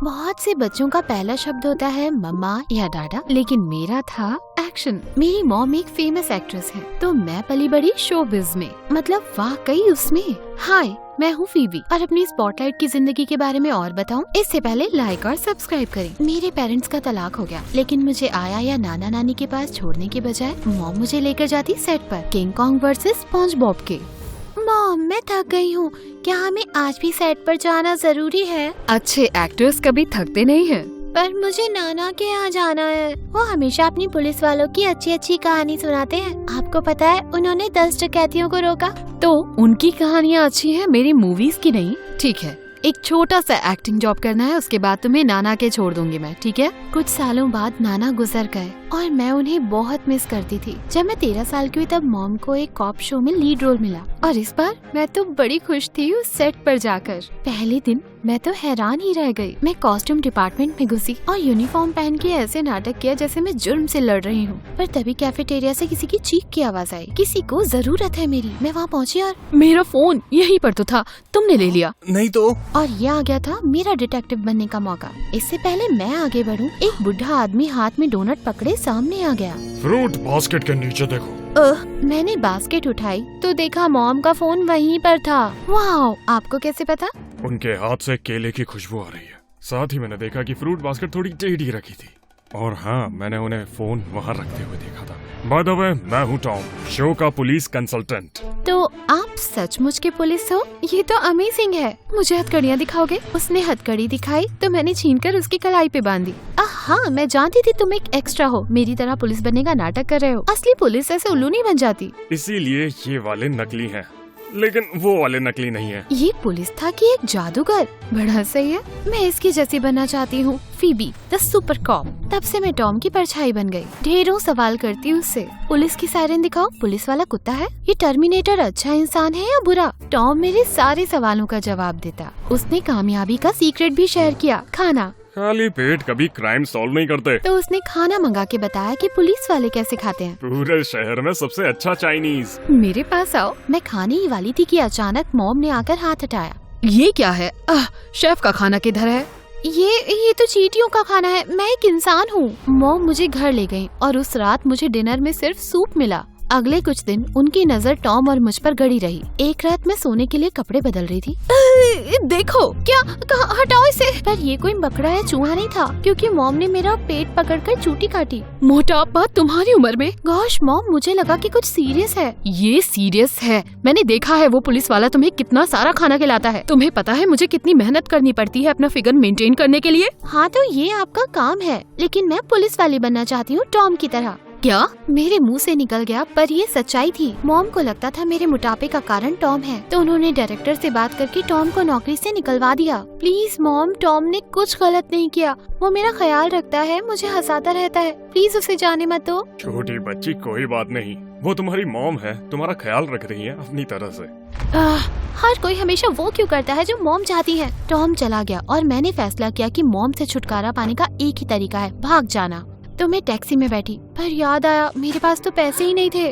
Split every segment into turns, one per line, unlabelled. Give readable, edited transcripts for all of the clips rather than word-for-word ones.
बहुत से बच्चों का पहला शब्द होता है मम्मा या डाडा, लेकिन मेरा था एक्शन। मेरी मॉम एक फेमस एक्ट्रेस है, तो मैं पली बड़ी शोबिज में, मतलब वाकई उसमें। हाय, मैं हूँ फीबी और अपनी स्पॉटलाइट की जिंदगी के बारे में और बताऊं। इससे पहले लाइक और सब्सक्राइब करें। मेरे पेरेंट्स का तलाक हो गया, लेकिन मुझे आया या नाना नानी के पास छोड़ने के बजाय मॉम मुझे लेकर जाती सेट पर king Kong versus sponge Bob के। मॉम, मैं थक गई हूँ, क्या हमें आज भी सेट पर जाना जरूरी है?
अच्छे एक्टर्स कभी थकते नहीं हैं।
पर मुझे नाना के यहाँ जाना है। वो हमेशा अपनी पुलिस वालों की अच्छी अच्छी कहानी सुनाते हैं। आपको पता है उन्होंने 10 डकैतियों को रोका।
तो उनकी कहानियाँ अच्छी हैं, मेरी मूवीज की नहीं। ठीक है, एक छोटा सा एक्टिंग जॉब करना है, उसके बाद तुम्हें नाना के छोड़ दूंगी मैं, ठीक है?
कुछ सालों बाद नाना गुजर गए और मैं उन्हें बहुत मिस करती थी। जब मैं 13 साल की हुई तब मॉम को एक कॉप शो में लीड रोल मिला और इस बार मैं तो बड़ी खुश थी उस सेट पर जाकर। पहले दिन मैं तो हैरान ही रह गई। मैं कॉस्ट्यूम डिपार्टमेंट में घुसी और यूनिफॉर्म पहन के ऐसे नाटक किया जैसे मैं जुर्म से लड़ रही हूँ। पर तभी कैफेटेरिया से किसी की चीख की आवाज आई, किसी को जरूरत है मेरी। मैं वहाँ पहुँची और
मेरा फोन यहीं पर तो था, तुमने ले लिया।
नहीं तो।
और ये आ गया था मेरा डिटेक्टिव बनने का मौका। इससे पहले मैं आगे बढ़ूं, एक बुढ़ा आदमी हाथ में डोनट पकड़े सामने आ गया।
फ्रूट बास्केट के नीचे देखो।
मैंने बास्केट उठाई तो देखा मॉम का फोन वहीं पर था। वाओ, आपको कैसे पता?
उनके हाथ से केले की खुशबू आ रही है। साथ ही मैंने देखा कि फ्रूट बास्केट थोड़ी टेढ़ी रखी थी। और हाँ, मैंने उन्हें फोन वहाँ रखते हुए देखा था। बाय द वे, मैं हूँ टॉम, शो का पुलिस कंसल्टेंट।
तो आप सचमुच के पुलिस हो? ये तो अमेजिंग है। मुझे हथकड़ियाँ दिखाओगे? उसने हथकड़ी दिखाई तो मैंने छीनकर उसकी कलाई पे बांधी। हाँ, मैं जानती थी तुम एक एक्स्ट्रा हो, मेरी तरह पुलिस बनने का नाटक कर रहे हो। असली पुलिस ऐसे उल्लू नहीं बन जाती।
इसीलिए ये वाले नकली हैं, लेकिन वो वाले नकली नहीं है।
ये पुलिस था कि एक जादूगर? बड़ा सही है, मैं इसकी जैसी बनना चाहती हूँ, फीबी द सुपर कॉप। तब से मैं टॉम की परछाई बन गई। ढेरों सवाल करती हूँ उससे। पुलिस की सायरन दिखाओ, पुलिस वाला कुत्ता है? ये टर्मिनेटर अच्छा इंसान है या बुरा? टॉम मेरे सारे सवालों का जवाब देता। उसने कामयाबी का सीक्रेट भी शेयर किया, खाना।
खाली पेट कभी क्राइम सॉल्व नहीं करते।
तो उसने खाना मंगा के बताया कि पुलिस वाले कैसे खाते हैं।
पूरे शहर में सबसे अच्छा चाइनीज।
मेरे पास आओ। मैं खाने ही वाली थी कि अचानक मॉम ने आकर हाथ हटाया।
ये क्या है? शेफ का खाना किधर है?
ये तो चींटियों का खाना है, मैं एक इंसान हूँ। मॉम मुझे घर ले गयी और उस रात मुझे डिनर में सिर्फ सूप मिला। अगले कुछ दिन उनकी नजर टॉम और मुझ पर गड़ी रही। एक रात मैं सोने के लिए कपड़े बदल रही थी। देखो क्या, हटाओ इसे। पर ये कोई बकरा या चूहा नहीं था, क्योंकि मॉम ने मेरा पेट पकड़कर चूटी काटी।
मोटापा तुम्हारी उम्र में?
गॉश मॉम, मुझे लगा कि कुछ सीरियस है।
ये सीरियस है। मैंने देखा है वो पुलिस वाला तुम्हें कितना सारा खाना खिलाता है। तुम्हें पता है मुझे कितनी मेहनत करनी पड़ती है अपना फिगर मेंटेन करने के लिए?
हाँ, तो ये आपका काम है, लेकिन मैं पुलिस वाली बनना चाहती हूँ, टॉम की तरह।
क्या?
मेरे मुंह से निकल गया, पर ये सच्चाई थी। मॉम को लगता था मेरे मोटापे का कारण टॉम है, तो उन्होंने डायरेक्टर से बात करके टॉम को नौकरी से निकलवा दिया। प्लीज मॉम, टॉम ने कुछ गलत नहीं किया। वो मेरा ख्याल रखता है, मुझे हंसाता रहता है। प्लीज उसे जाने मत दो।
छोटी बच्ची, कोई बात नहीं, वो तुम्हारी मॉम है, तुम्हारा ख्याल रख रही है अपनी तरह से।
हर कोई हमेशा वो क्यों करता है जो मॉम चाहती है। टॉम चला गया और मैंने फैसला किया कि मॉम से छुटकारा पाने का एक ही तरीका है, भाग जाना। तो मैं टैक्सी में बैठी, पर याद आया मेरे पास तो पैसे ही नहीं थे।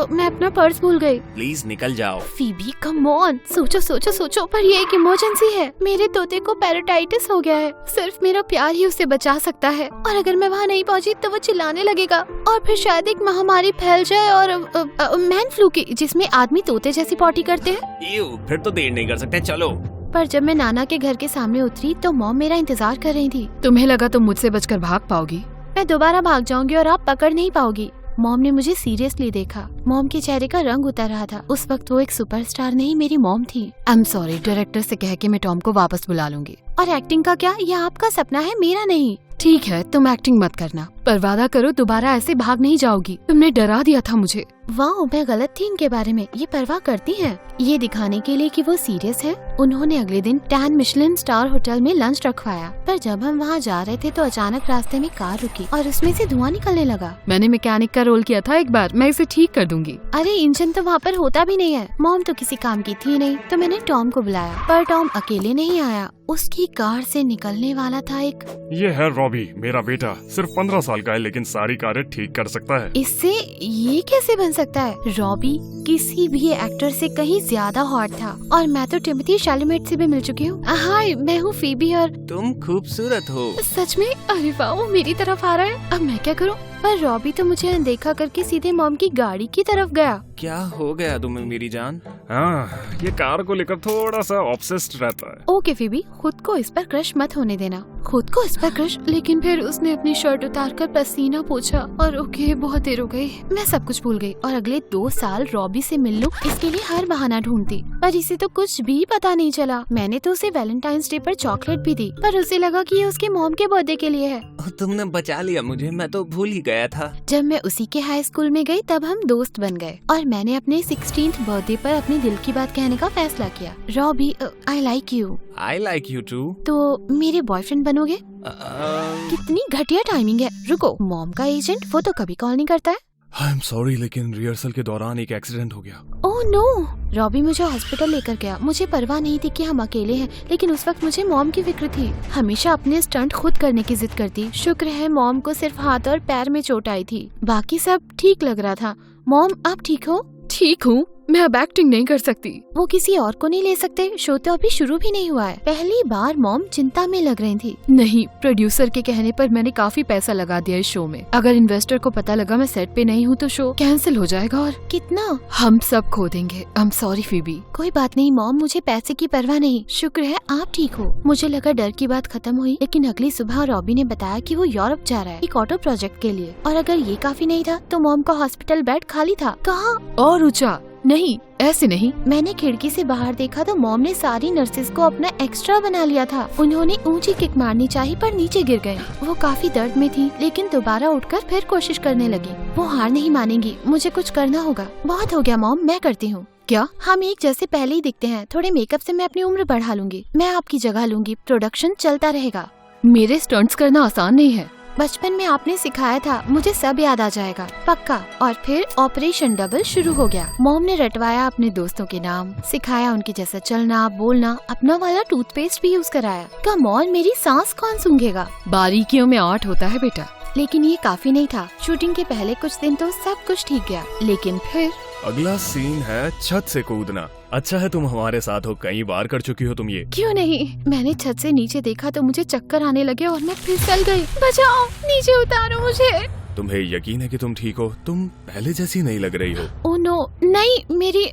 मैं अपना पर्स भूल गई।
प्लीज निकल जाओ।
फीबी कम ऑन, सोचो, पर ये एक इमरजेंसी है। मेरे तोते को पैराटाइटिस हो गया है, सिर्फ मेरा प्यार ही उसे बचा सकता है। और अगर मैं वहाँ नहीं पहुँची तो वो चिल्लाने लगेगा और फिर शायद एक महामारी फैल जाए और मैन फ्लू की, जिसमें आदमी तोते जैसी पॉटी करते हैं।
फिर तो देर नहीं कर सकते, चलो।
पर जब मैं नाना के घर के सामने उतरी तो मॉम मेरा इंतजार कर रही थी।
तुम्हें लगा तुम मुझसे बचकर भाग पाओगी?
मैं दोबारा भाग जाऊंगी और आप पकड़ नहीं पाओगी। मॉम ने मुझे सीरियसली देखा। मॉम के चेहरे का रंग उतर रहा था। उस वक्त वो एक सुपरस्टार नहीं, मेरी मॉम थी।
आई एम सॉरी, डायरेक्टर से कह के मैं टॉम को वापस बुला लूंगी।
और एक्टिंग का क्या? यह आपका सपना है, मेरा नहीं।
ठीक है, तुम एक्टिंग मत करना, पर वादा करो दोबारा ऐसे भाग नहीं जाओगी। तुमने डरा दिया था मुझे।
वाह, मैं गलत थी इनके बारे में। ये परवाह करती हैं। ये दिखाने के लिए कि वो सीरियस है, उन्होंने अगले दिन 10 मिशेलिन स्टार होटल में लंच रखवाया। पर जब हम वहाँ जा रहे थे तो अचानक रास्ते में कार रुकी और उसमें से धुआं निकलने लगा।
मैंने मैकेनिक का रोल किया था एक बार, मैं इसे ठीक कर दूंगी।
अरे इंजन तो वहाँ पर होता भी नहीं है। मॉम तो किसी काम की थी नहीं, तो मैंने टॉम को बुलाया, पर टॉम अकेले नहीं आया। उसकी कार से निकलने वाला था एक।
ये है रॉबी, मेरा बेटा, सिर्फ 15 साल साल का है लेकिन सारी कारें ठीक कर सकता है।
इससे ये कैसे बन सकता है? रॉबी किसी भी एक्टर से कहीं ज्यादा हॉट था और मैं तो टिमोथी शैलामेट से भी मिल चुकी हूँ। हाय, मैं हूँ फीबी और
तुम खूबसूरत हो।
सच में? अरे वाह, वो मेरी तरफ आ रहा है। अब मैं क्या करूँ? पर रॉबी तो मुझे अनदेखा करके सीधे मॉम की गाड़ी की तरफ गया।
क्या हो गया तुम्हें मेरी जान?
हाँ, ये कार को लेकर थोड़ा सा ऑब्सेस्ड रहता है।
ओके फीबी, खुद को इस पर क्रश मत होने देना। खुद को इस पर क्रश? लेकिन फिर उसने अपनी शर्ट उतारकर पसीना पोंछा और ओके, बहुत देर हो गई। मैं सब कुछ भूल गई और अगले 2 साल रॉबी से मिल लूं इसके लिए हर बहाना ढूंढती, पर इसे तो कुछ भी पता नहीं चला। मैंने तो उसे वैलेंटाइंस डे पर चॉकलेट भी दी, पर उसे लगा कि ये उसके मॉम के बर्थडे के लिए है।
तुमने बचा लिया मुझे, मैं तो भूल ही गया था।
जब मैं उसी के हाई स्कूल में गई तब हम दोस्त बन गए और मैंने अपने 16th बर्थडे पर अपने दिल की बात कहने का फैसला किया। Robbie, I like you.
I like you too.
तो मेरे बॉयफ्रेंड बनोगे? कितनी घटिया टाइमिंग है। रुको, मॉम का एजेंट, वो तो कभी कॉल नहीं करता है।
आई एम सॉरी, लेकिन रिहर्सल के दौरान एक एक्सीडेंट हो गया।
Oh no! रॉबी मुझे हॉस्पिटल लेकर गया। मुझे परवाह नहीं थी कि हम अकेले हैं, लेकिन उस वक्त मुझे मॉम की फिक्र थी। हमेशा अपने स्टंट खुद करने की जिद करती। शुक्र है मॉम को सिर्फ हाथ और पैर में चोट आई थी, बाकी सब ठीक लग रहा था। मॉम, आप ठीक हो?
ठीक हूँ, मैं अब एक्टिंग नहीं कर सकती।
वो किसी और को नहीं ले सकते? शो तो अभी शुरू भी नहीं हुआ है। पहली बार मॉम चिंता में लग रही थी।
नहीं, प्रोड्यूसर के कहने पर मैंने काफी पैसा लगा दिया इस शो में। अगर इन्वेस्टर को पता लगा मैं सेट पे नहीं हूँ तो शो कैंसिल हो जाएगा। और
कितना?
हम सब खो देंगे। आई एम सॉरी फीबी।
कोई बात नहीं मॉम, मुझे पैसे की परवाह नहीं। शुक्र है आप ठीक हो। मुझे लगा डर की बात खत्म हुई, लेकिन अगली सुबह रॉबी ने बताया कि वो यूरोप जा रहा है एक ऑटो प्रोजेक्ट के लिए, और अगर ये काफी नहीं था तो मॉम का हॉस्पिटल बेड खाली था। कहाँ?
और ऊंचा नहीं, ऐसे नहीं।
मैंने खिड़की से बाहर देखा तो मॉम ने सारी नर्सेस को अपना एक्स्ट्रा बना लिया था। उन्होंने ऊंची किक मारनी चाहिए पर नीचे गिर गए। वो काफी दर्द में थी, लेकिन दोबारा उठकर फिर कोशिश करने लगी। वो हार नहीं मानेंगी, मुझे कुछ करना होगा। बहुत हो गया मॉम, मैं करती हूँ।
क्या?
हम एक जैसे पहले ही दिखते हैं। थोड़े मेकअप से मैं अपनी उम्र बढ़ा लूंगी। मैं आपकी जगह लूंगी, प्रोडक्शन चलता रहेगा।
मेरे स्टंट्स करना आसान नहीं है।
बचपन में आपने सिखाया था, मुझे सब याद आ जाएगा पक्का। और फिर ऑपरेशन डबल शुरू हो गया। मॉम ने रटवाया अपने दोस्तों के नाम, सिखाया उनके जैसा चलना बोलना, अपना वाला टूथपेस्ट भी यूज कराया। कम ऑन, मेरी सांस कौन सूंघेगा?
बारीकियों में आर्ट होता है बेटा।
लेकिन ये काफी नहीं था। शूटिंग के पहले कुछ दिन तो सब कुछ ठीक गया, लेकिन फिर
अगला सीन है छत से कूदना। अच्छा है तुम हमारे साथ हो, कई बार कर चुकी हो तुम ये।
क्यों नहीं? मैंने छत से नीचे देखा तो मुझे चक्कर आने लगे और मैं फिसल गई। बचाओ, नीचे उतारो मुझे।
तुम्हें यकीन है कि तुम ठीक हो? तुम पहले जैसी नहीं लग रही हो।
ओह नो, नहीं, मेरी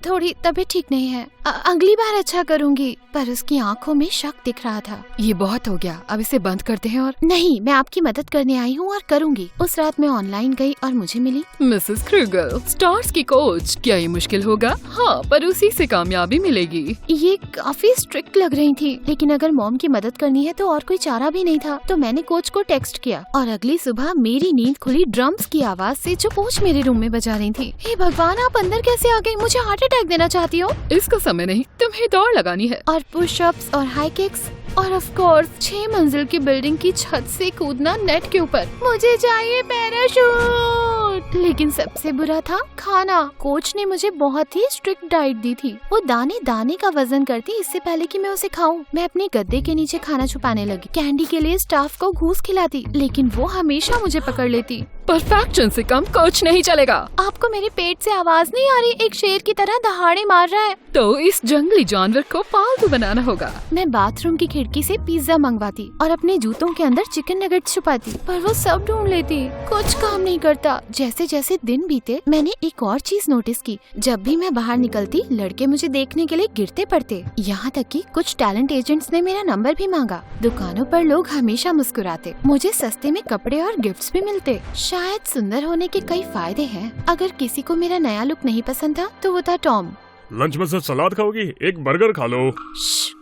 थोड़ी तबीयत ठीक नहीं है। अगली बार अच्छा करूंगी। पर उसकी आंखों में शक दिख रहा था।
ये बहुत हो गया, अब इसे बंद करते हैं। और
नहीं, मैं आपकी मदद करने आई हूँ और करूंगी। उस रात मैं ऑनलाइन गई और मुझे मिली
मिसेस क्रूगर, स्टार्स की कोच। क्या ये मुश्किल होगा? हाँ, पर उसी से कामयाबी मिलेगी।
ये काफी स्ट्रिक्ट लग रही थी, लेकिन अगर मॉम की मदद करनी है तो और कोई चारा भी नहीं था। तो मैंने कोच को टेक्स्ट किया और अगली सुबह मेरी नींद खुली ड्रम्स की आवाज से, जो कोच मेरे रूम में बजा रही थी। हे भगवान, आप अंदर कैसे आ गई? मुझे हार्ट अटैक देना चाहती हो?
इसका समय नहीं, तुम्हें दौड़ लगानी है।
और पुशअप्स और हाई किक्स और ऑफ कोर्स 6 मंजिल की बिल्डिंग की छत से कूदना नेट के ऊपर। मुझे चाहिए पैराशूट। लेकिन सबसे बुरा था खाना। कोच ने मुझे बहुत ही स्ट्रिक्ट डाइट दी थी। वो दाने दाने का वजन करती इससे पहले कि मैं उसे खाऊं। मैं अपने गद्दे के नीचे खाना छुपाने लगी। कैंडी के लिए स्टाफ को घूस खिलाती, लेकिन वो हमेशा मुझे पकड़ लेती।
परफेक्शन से कम कोच नहीं चलेगा।
आपको मेरे पेट से आवाज नहीं आ रही? एक शेर की तरह दहाड़े मार रहा है।
तो इस जंगली जानवर को पालतू बनाना होगा।
मैं बाथरूम की खिड़की से पिज्जा मंगवाती और अपने जूतों के अंदर चिकन नगेट छुपाती, पर वो सब ढूंढ लेती। कुछ काम नहीं करता। जैसे जैसे दिन बीते मैंने एक और चीज नोटिस की। जब भी मैं बाहर निकलती, लड़के मुझे देखने के लिए गिरते पड़ते। यहाँ तक कि कुछ टैलेंट एजेंट्स ने मेरा नंबर भी मांगा। दुकानों पर लोग हमेशा मुस्कुराते। मुझे सस्ते में कपड़े और गिफ्ट्स भी मिलते। शायद सुंदर होने के कई फायदे हैं। अगर किसी को मेरा नया लुक नहीं पसंद था तो वो था टॉम।
लंच में सिर्फ सलाद खाओगी? एक बर्गर खा लो।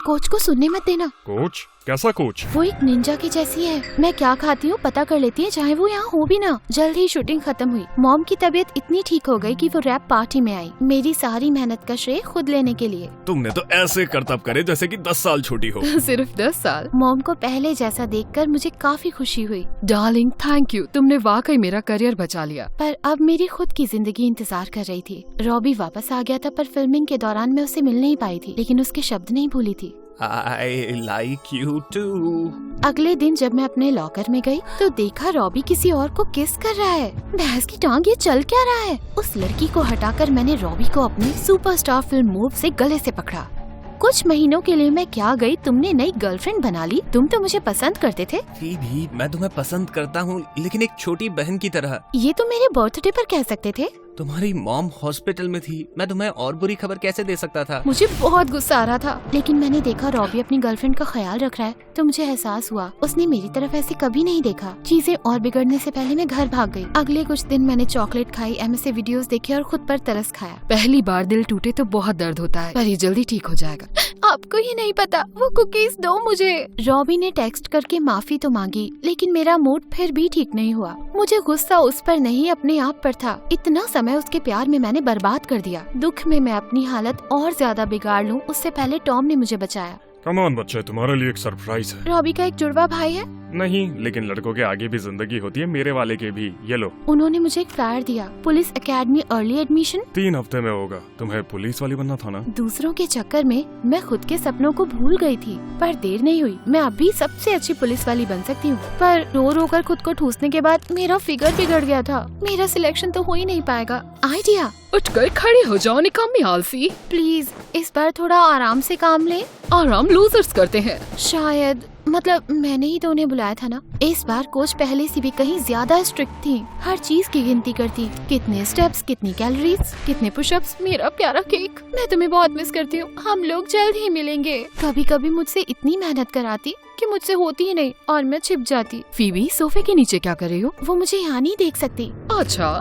कोच को सुनने मत देना।
कोच? कैसा कोच?
वो एक निंजा की जैसी है। मैं क्या खाती हूँ पता कर लेती है, चाहे वो यहाँ हो भी ना। जल्द ही शूटिंग खत्म हुई। मॉम की तबीयत इतनी ठीक हो गई कि वो रैप पार्टी में आई, मेरी सारी मेहनत का श्रेय खुद लेने के लिए।
तुमने तो ऐसे करतब करे जैसे कि 10 साल छोटी हो।
सिर्फ 10 साल?
मॉम को पहले जैसा देखकर मुझे काफी खुशी हुई।
डार्लिंग, थैंक यू, तुमने वाकई मेरा करियर बचा लिया।
पर अब मेरी खुद की जिंदगी इंतजार कर रही थी। रॉबी वापस आ गया था, पर फिल्मिंग के दौरान मैं उसे मिल नहीं पाई थी, लेकिन उसके शब्द नहीं भूली थी।
I like you too.
अगले दिन जब मैं अपने लॉकर में गई तो देखा रॉबी किसी और को किस कर रहा है। भैंस की टांग, ये चल क्या रहा है? उस लड़की को हटाकर मैंने रॉबी को अपनी सुपरस्टार फिल्म मूव से गले से पकड़ा। कुछ महीनों के लिए मैं क्या गई, तुमने नई गर्लफ्रेंड बना ली। तुम तो मुझे पसंद करते थे।
भी मैं तुम्हें पसंद करता हूँ, लेकिन एक छोटी बहन की तरह।
ये तो मेरे बर्थडे पर कह सकते थे।
तुम्हारी मॉम हॉस्पिटल में थी, मैं तुम्हें और बुरी खबर कैसे दे सकता था?
मुझे बहुत गुस्सा आ रहा था, लेकिन मैंने देखा रॉबी अपनी गर्लफ्रेंड का ख्याल रख रहा है तो मुझे एहसास हुआ उसने मेरी तरफ ऐसे कभी नहीं देखा। चीजें और बिगड़ने से पहले मैं घर भाग गई। अगले कुछ दिन मैंने चॉकलेट खाई, MSA वीडियोस देखे और खुद पर तरस खाया।
पहली बार दिल टूटे तो बहुत दर्द होता है, पर ये जल्दी ठीक हो जाएगा।
आपको ये नहीं पता, वो कुकीज दो मुझे। रॉबी ने टेक्स्ट करके माफी तो मांगी, लेकिन मेरा मूड फिर भी ठीक नहीं हुआ। मुझे गुस्सा उस पर नहीं अपने आप पर था। इतना समय उसके प्यार में मैंने बर्बाद कर दिया। दुख में मैं अपनी हालत और ज्यादा बिगाड़ लूं, उससे पहले टॉम ने मुझे बचाया।
कम ऑन बच्चे, तुम्हारे लिए एक सरप्राइज है।
रॉबी का एक जुड़वा भाई है।
नहीं, लेकिन लड़कों के आगे भी जिंदगी होती है, मेरे वाले के भी। ये लो।
उन्होंने मुझे एक फ्लायर दिया, पुलिस एकेडमी अर्ली एडमिशन।
3 हफ्ते में होगा। तुम्हें पुलिस वाली बनना था ना?
दूसरों के चक्कर में मैं खुद के सपनों को भूल गई थी, पर देर नहीं हुई। मैं अभी सबसे अच्छी पुलिस वाली बन सकती हूँ। पर रो रो कर खुद को ठूसने के बाद मेरा फिगर बिगड़ गया था। मेरा सिलेक्शन तो हो ही नहीं पाएगा। आइडिया।
उठकर खड़े हो जाओ, निकामी आलसी।
प्लीज इस बार थोड़ा आराम से काम ले।
आराम लूजर्स करते हैं।
शायद, मतलब मैंने ही तो उन्हें बुलाया था ना। इस बार कोच पहले से भी कहीं ज्यादा स्ट्रिक्ट थी। हर चीज की गिनती करती, कितने स्टेप्स, कितनी कैलोरीज, कितने पुशअप्स। मेरा प्यारा केक, मैं तुम्हें बहुत मिस करती हूँ। हम लोग जल्द ही मिलेंगे। कभी कभी मुझसे इतनी मेहनत कराती कि मुझसे होती ही नहीं और मैं छिप जाती।
फीबी, सोफे के नीचे क्या कर रही हो?
वो मुझे यहाँ नहीं देख सकती।
अच्छा।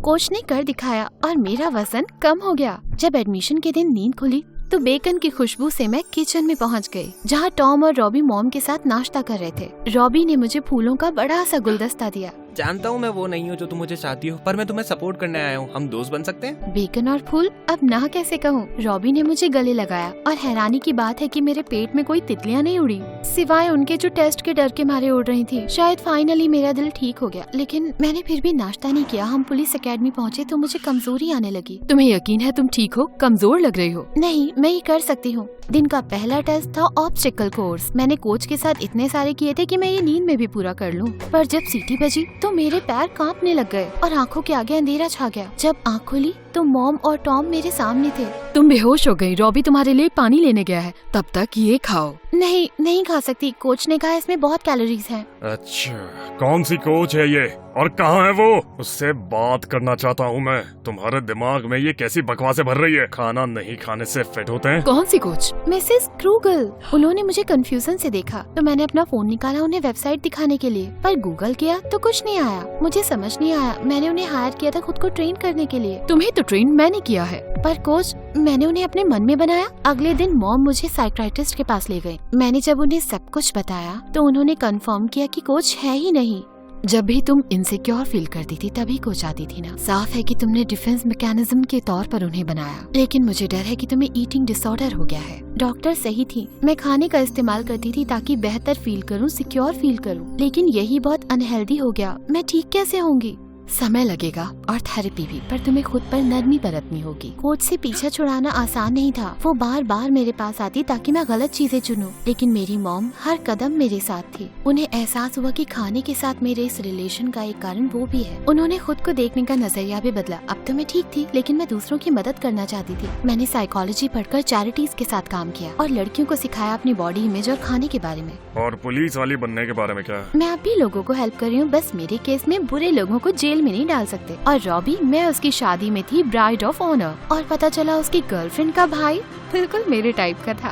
कोच ने कर दिखाया और मेरा वजन कम हो गया। जब एडमिशन के दिन नींद खुली तो बेकन की खुशबू से मैं किचन में पहुंच गई, जहां टॉम और रॉबी मॉम के साथ नाश्ता कर रहे थे। रॉबी ने मुझे फूलों का बड़ा सा गुलदस्ता दिया।
जानता हूँ मैं वो नहीं हूँ जो तुम मुझे चाहती हो, पर मैं तुम्हें सपोर्ट करने आया हूँ। हम दोस्त बन सकते हैं?
बेकन और फूल, अब ना कैसे कहूँ। रॉबी ने मुझे गले लगाया और हैरानी की बात है कि मेरे पेट में कोई तितलियां नहीं उड़ी, सिवाय उनके जो टेस्ट के डर के मारे उड़ रही थी। शायद फाइनली मेरा दिल ठीक हो गया, लेकिन मैंने फिर भी नाश्ता नहीं किया। हम पुलिस एकेडमी पहुँचे तो मुझे कमजोरी आने लगी।
तुम्हें यकीन है तुम ठीक हो? कमजोर लग रही हो।
नहीं, मैं ये कर सकती हूँ। दिन का पहला टेस्ट था ऑब्स्टिकल कोर्स। मैंने कोच के साथ इतने सारे किए थे कि मैं ये नींद में भी पूरा कर लूं। पर जब सीटी बजी तो मेरे पैर कांपने लग गए और आंखों के आगे अंधेरा छा गया। जब आंख खुली तो मॉम और टॉम मेरे सामने थे।
तुम बेहोश हो गई। रॉबी तुम्हारे लिए पानी लेने गया है, तब तक ये खाओ।
नहीं, नहीं खा सकती। कोच ने कहा इसमें बहुत कैलोरीज हैं।
अच्छा, कौन सी कोच है ये और कहाँ है वो? उससे बात करना चाहता हूँ मैं। तुम्हारे दिमाग में ये कैसी बकवासें भर रही है? खाना नहीं खाने से फिट होते हैं?
कौन सी कोच?
मिसेस क्रूगल। उन्होंने मुझे कंफ्यूजन से देखा तो मैंने अपना फोन निकाला उन्हें वेबसाइट दिखाने के लिए, पर गूगल किया तो कुछ नहीं आया। मुझे समझ नहीं आया। मैंने उन्हें हायर किया था खुद को ट्रेन करने के लिए।
तुम्हें तो ट्रेन मैंने किया है।
पर कोच, मैंने उन्हें अपने मन में बनाया। अगले दिन मॉम मुझे साइकियाट्रिस्ट के पास ले गई। मैंने जब उन्हें सब कुछ बताया तो उन्होंने कंफर्म किया कि कोच है ही नहीं।
जब भी तुम इनसिक्योर फील करती थी तभी कोच आती थी ना।
साफ है कि तुमने डिफेंस मैकेनिज्म के तौर पर उन्हें बनाया, लेकिन मुझे डर है कि तुम्हें ईटिंग डिसऑर्डर हो गया है। डॉक्टर सही थी। मैं खाने का इस्तेमाल करती थी ताकि बेहतर फील करूं, सिक्योर फील करूं, लेकिन यही बहुत अनहेल्दी हो गया। मैं ठीक कैसे होंगी?
समय लगेगा और थेरेपी भी,
पर तुम्हें खुद पर नरमी बरतनी होगी। कोच से पीछा छुड़ाना आसान नहीं था। वो बार बार मेरे पास आती ताकि मैं गलत चीजें चुनूं, लेकिन मेरी मॉम हर कदम मेरे साथ थी। उन्हें एहसास हुआ कि खाने के साथ मेरे इस रिलेशन का एक कारण वो भी है। उन्होंने खुद को देखने का नजरिया भी बदला। अब तो मैं ठीक थी, लेकिन मैं दूसरों की मदद करना चाहती थी। मैंने साइकोलॉजी पढ़कर चैरिटीज के साथ काम किया और लड़कियों को सिखाया अपनी बॉडी इमेज और खाने के बारे में।
और पुलिस वाली बनने के बारे में क्या?
मैं अब भी लोगों को हेल्प कर रही हूँ, बस मेरे केस में बुरे लोगों को जेल में नहीं डाल सकते। और रॉबी, मैं उसकी शादी में थी ब्राइड ऑफ ऑनर, और पता चला उसकी गर्लफ्रेंड का भाई बिल्कुल मेरे टाइप का था।